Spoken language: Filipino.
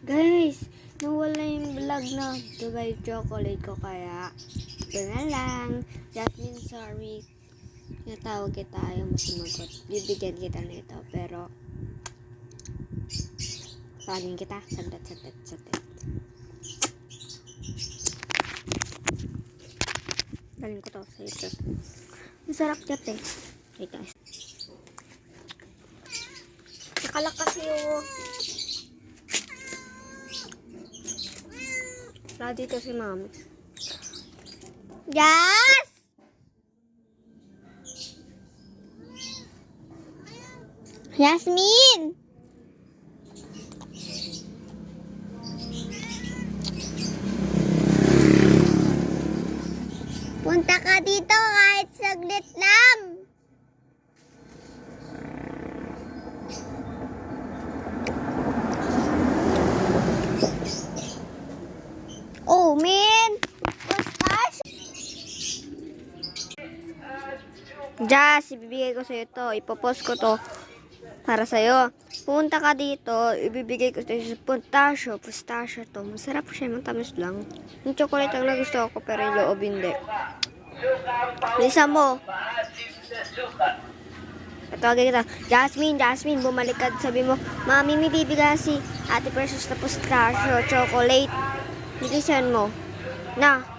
Guys, nawala yung vlog na Dubai chocolate ko kaya ito na lang. Jasmine, sorry. Natawag kita, ayaw mo sumagot. Bibigyan kita nito, pero pagin kita. Sandat. Galing ko to sa ito. Masarap dyan eh. Wait guys. Nakalakas yung wala dito si mami. Yes! Yasmin! Punta ka dito kahit saglit lang. Oh, man! Jazz, ibibigay ko sa'yo to. Ipopost ko to para sa'yo. Pumunta ka dito, ibibigay ko sa'yo sa pistachio to. Masarap siya, matamis lang. Yung chocolate ang nagusto ko, pero yung loob hindi. Lisa mo. Tatawagin kita. Jasmine, bumalik ka. Sabi mo, Mami, may bibigay si Ate Precious na pistachio chocolate. Bilisan mo. Na.